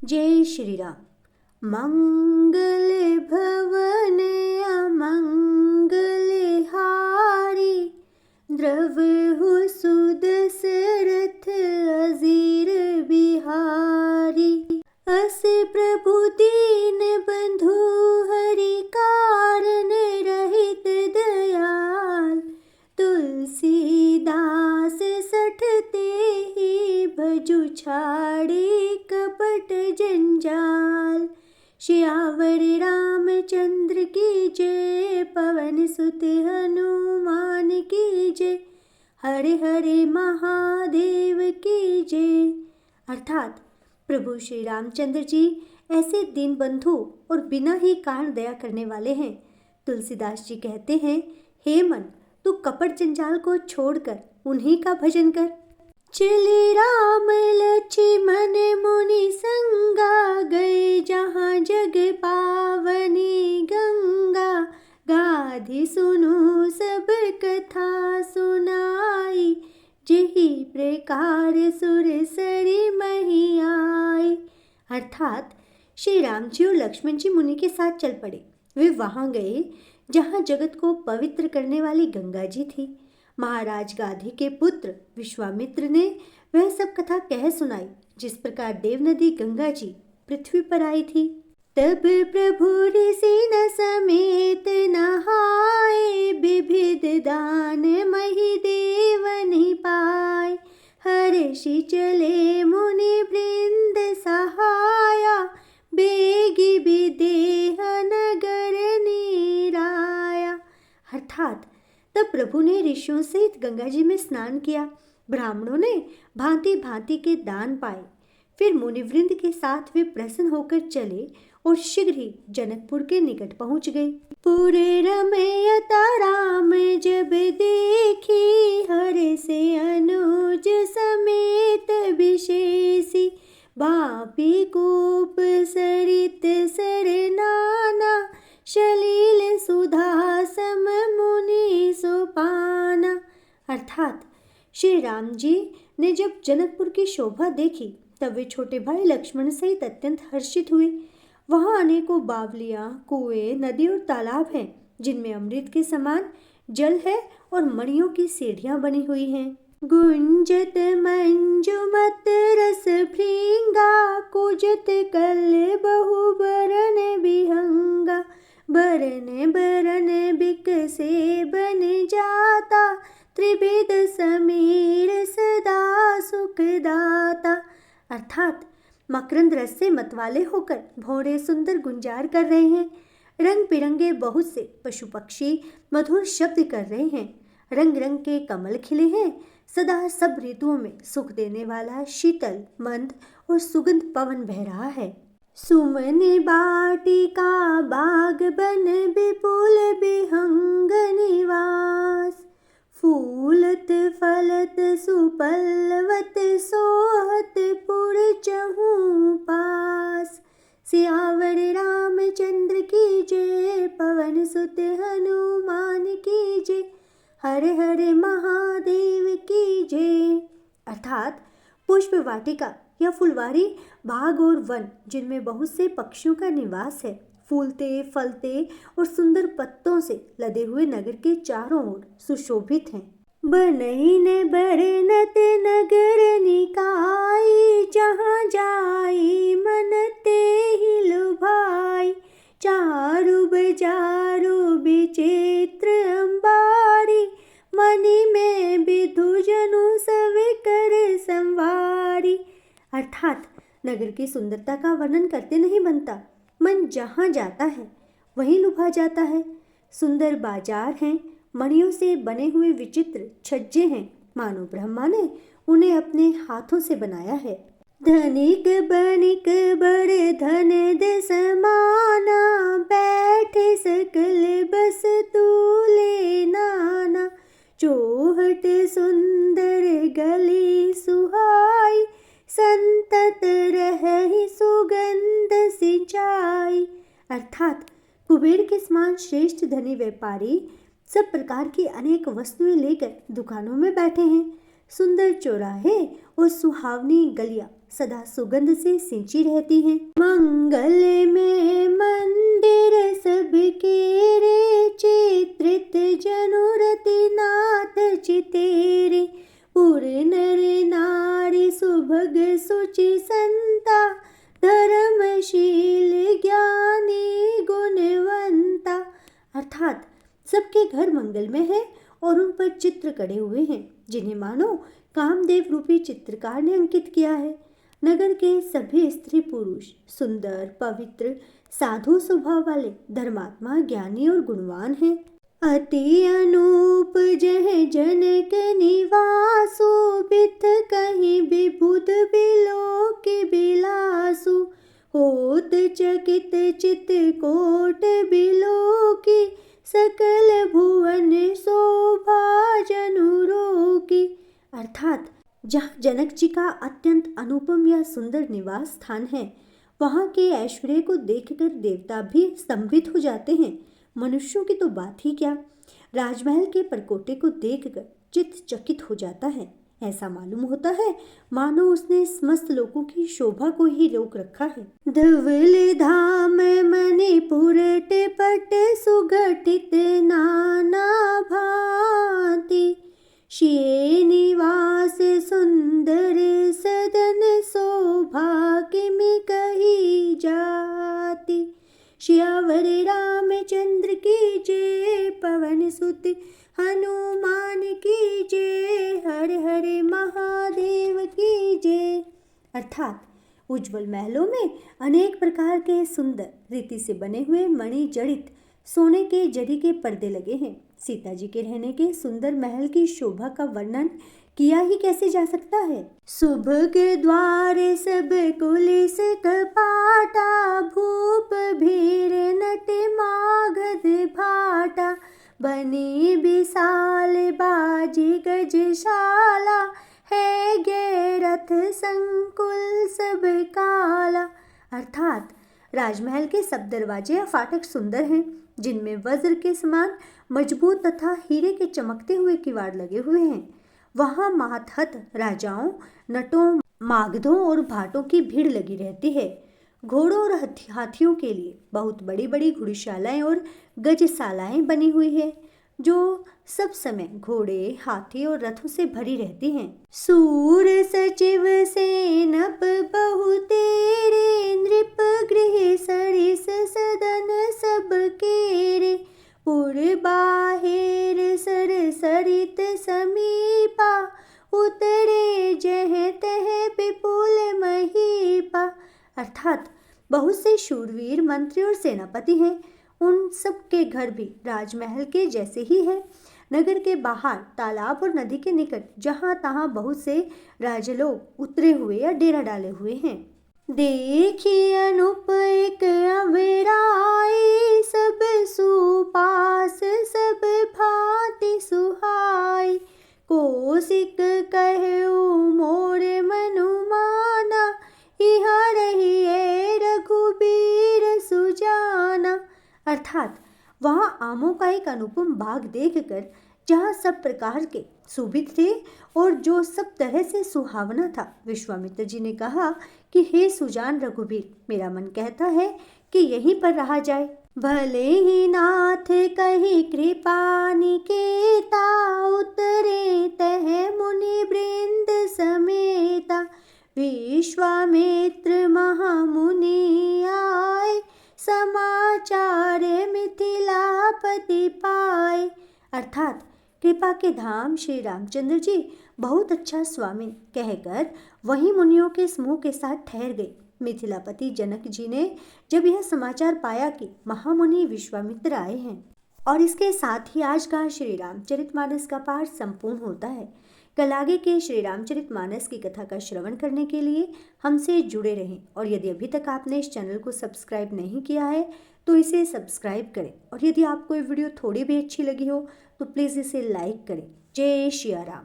जय श्री राम। मंगल भवन अमंगल हारी, द्रवहु सुदशरथ अजीर बिहारी। अस प्रभु दीन बंधु हरि कारण रहित दयाल, तुलसीदास सठते ही भजु छाड़े कपट जंजाल। श्यावर रामचंद्र की जय, पवन सुत हनुमान की जय, हरे हरे महादेव की जय। अर्थात प्रभु श्री रामचंद्र जी ऐसे दीन बंधु और बिना ही कारण दया करने वाले हैं। तुलसीदास जी कहते हैं, हे मन, तू कपट जंजाल को छोड़कर उन्हीं का भजन कर। चले राम लक्ष्मण मुनि संगा, गए जहाँ जग पावनी गंगा। गाधि सुनो सब कथा सुनाई, जेहि प्रकार सुर सरी मही आई। अर्थात श्री राम जी और लक्ष्मण जी मुनि के साथ चल पड़े। वे वहां गए जहाँ जगत को पवित्र करने वाली गंगा जी थी। महाराज गाधी के पुत्र विश्वामित्र ने वह सब कथा कह सुनाई, जिस प्रकार देव नदी गंगा जी पृथ्वी पर आई थी। तब प्रभु ऋषि न समेत नहाए, विविध दान मही देव नहीं पाए। हर्षि चले मुनि वृंद सहाया, बेगी विदेह नगर नीराया। अर्थात तब प्रभु ने ऋषियों सहित गंगा जी में स्नान किया। ब्राह्मणों ने भांति भांति के दान पाए। फिर मुनिवृंद के साथ वे प्रसन्न होकर चले और शीघ्र ही जनकपुर के निकट पहुंच गए। पूरे रमयता राम जब देखी, हर से अनुज समेत विशेषी। बापी कूप सरित सर नाना, शलील सुधा सम मुनि सुपाना। अर्थात श्री राम जी ने जब जनकपुर की शोभा देखी, तब वे छोटे भाई लक्ष्मण सहित अत्यंत हर्षित हुए। वहां अनेकों बावलियां, कुएं, नदी और तालाब हैं, जिनमें अमृत के समान जल है और मणियों की सीढ़ियां बनी हुई हैं। गुंजत मंजुमत रस भृंगा, कुजत कल बहु बरन बिहंगा। बरन बरन बिकसे बन जाता, त्रिविध समीर सदा सुखदाता। अर्थात मकरंद रस से मतवाले होकर भौरे सुंदर गुंजार कर रहे हैं। रंग बिरंगे बहुत से पशु पक्षी मधुर शब्द कर रहे हैं। रंग रंग के कमल खिले हैं। सदा सब ऋतुओं में सुख देने वाला शीतल, मंद और सुगंध पवन बह रहा है। सुमन बाटिका बाग बन विपुल बिहंग निवास। फूलत फलत सुपल्लवत सोहत पुर चहु पास। सियावर रामचंद्र की जय, पवन सुत हनुमान की जय, हरे हरे महादेव की जय। अर्थात पुष्प वाटिका या फुलवारी बाग और वन, जिनमें बहुत से पक्षियों का निवास है, फूलते फलते और सुंदर पत्तों से लदे हुए नगर के चारों ओर सुशोभित हैं। बनईन बरनत नगर निकाई, जहाँ जाई मन ते ही लुभाई। चारु बजारु विचित्र अंबारी, मनि में विधु जनु सब कर संवारी। अर्थात नगर की सुंदरता का वर्णन करते नहीं बनता। मन जहाँ जाता है वहीं लुभा जाता है। सुंदर बाजार हैं, मणियों से बने हुए विचित्र छज्जे हैं, मानो ब्रह्मा ने उन्हें अपने हाथों से बनाया है। धनिक बनिक बड़े धन दे समाना, बैठे सकल बस तूले नाना। चौहट सुंदर गली सुहाई, संतत रही सुगंध सिंचाई। अर्थात कुबेर के समान श्रेष्ठ धनी व्यापारी सब प्रकार की अनेक वस्तुएं लेकर दुकानों में बैठे हैं। सुंदर चौराहे और सुहावनी गलियां सदा सुगंध से सिंची रहती हैं। मंगल में मंदिर सबके रे, चित्रित जनुरति नाथ चितेरे। पुर नर नारी सुभग सुचि संता, धर्मशील ज्ञानी गुणवंता। अर्थात सबके घर मंगलमय है और उन पर चित्र कड़े हुए हैं, जिन्हें मानो कामदेव रूपी चित्रकार ने अंकित किया है। नगर के सभी स्त्री पुरुष सुंदर, पवित्र, साधु स्वभाव वाले, धर्मात्मा, ज्ञानी और गुणवान हैं। अति अनूप जह जनक निवासु, बिथ कहीं विबुध बिलोक बिलासु। होत चकित चित कोट बिलोकी, सकल भुवन शोभा जनुरों की। अर्थात जहाँ जनक जी का अत्यंत अनुपम या सुंदर निवास स्थान है, वहाँ के ऐश्वर्य को देखकर देवता भी स्तंभित हो जाते हैं। मनुष्यों की तो बात ही क्या, राजमहल के परकोटे को देखकर चित्त चकित हो जाता है। ऐसा मालूम होता है मानो उसने समस्त लोगों की शोभा को ही रोक रखा है। धवल धाम मणिपुर टिपट, सुगठित नाना भांति। श्री निवास सुंदर सदन, शोभा किमि कही जाति। श्यावर रामचंद्र की जय, पवन सुत हनुमान की जय, हर हर महादेव की जय। अर्थात उज्जवल महलों में अनेक प्रकार के सुंदर रीति से बने हुए मणि जड़ित सोने के जरी के पर्दे लगे हैं। सीता जी के रहने के सुंदर महल की शोभा का वर्णन किया ही कैसे जा सकता है। सुभग द्वार सब कुलिस कपाटा, भूप भीर नट मागध भाटा। बनी विशाल बाजी गजशाला, है गे रथ संकुल सब काला। अर्थात राजमहल के सब दरवाजे या फाटक सुंदर हैं, जिनमें वज्र के समान मजबूत तथा हीरे के चमकते हुए किवाड़ लगे हुए हैं। वहाँ मातहत राजाओं, नटों, मागधों और भाटों की भीड़ लगी रहती है। घोड़ों और हाथियों के लिए बहुत बड़ी बड़ी घुड़शालाएं और गजशालाएं बनी हुई है, जो सब समय घोड़े, हाथी और रथों से भरी रहती हैं। सूर सचिव सेनप बहु तेरे, नृप गृह सरिस सदन सब केरे। पुर बाहेर सर सरित समीपा, उतरे जह तह विपुल महीपा। अर्थात बहुत से शूरवीर मंत्री और सेनापति हैं। उन सब के घर भी राजमहल के जैसे ही है। नगर के बाहर तालाब और नदी के निकट जहाँ तहाँ बहुत से राजलोग उतरे हुए या डेरा डाले हुए हैं। देखी अनुप एक अविराई, सब सुपास सब भांति सुहाई। कोशिक कहूँ मोर मनुमाना, इहा रहिए रघुबीर सुजाना। अर्थात वहाँ आमों का एक अनुपम बाग देखकर, जहाँ सब प्रकार के सुभित थे और जो सब तरह से सुहावना था, विश्वामित्र जी ने कहा कि हे सुजान रघुबीर, मेरा मन कहता है कि यहीं पर रहा जाए। भले ही नाथ कही कृपा निकेता, उतरे तह मुनि वृंद समेता। विश्वामित्र महामुनि आए, समाचार मिथिलापति पाए। अर्थात कृपा के धाम श्री रामचंद्र जी बहुत अच्छा स्वामी कहकर वहीं मुनियों के समूह के साथ ठहर गए। मिथिलापति जनक जी ने जब यह समाचार पाया कि महामुनि विश्वामित्र आए हैं, और इसके साथ ही आज का श्री रामचरितमानस का पाठ संपूर्ण होता है। कल आगे के श्री रामचरितमानस की कथा का श्रवण करने के लिए हमसे जुड़े रहें, और यदि अभी तक आपने इस चैनल को सब्सक्राइब नहीं किया है तो इसे सब्सक्राइब करें, और यदि आपको ये वीडियो थोड़ी भी अच्छी लगी हो तो प्लीज़ इसे लाइक करें। जय श्री राम।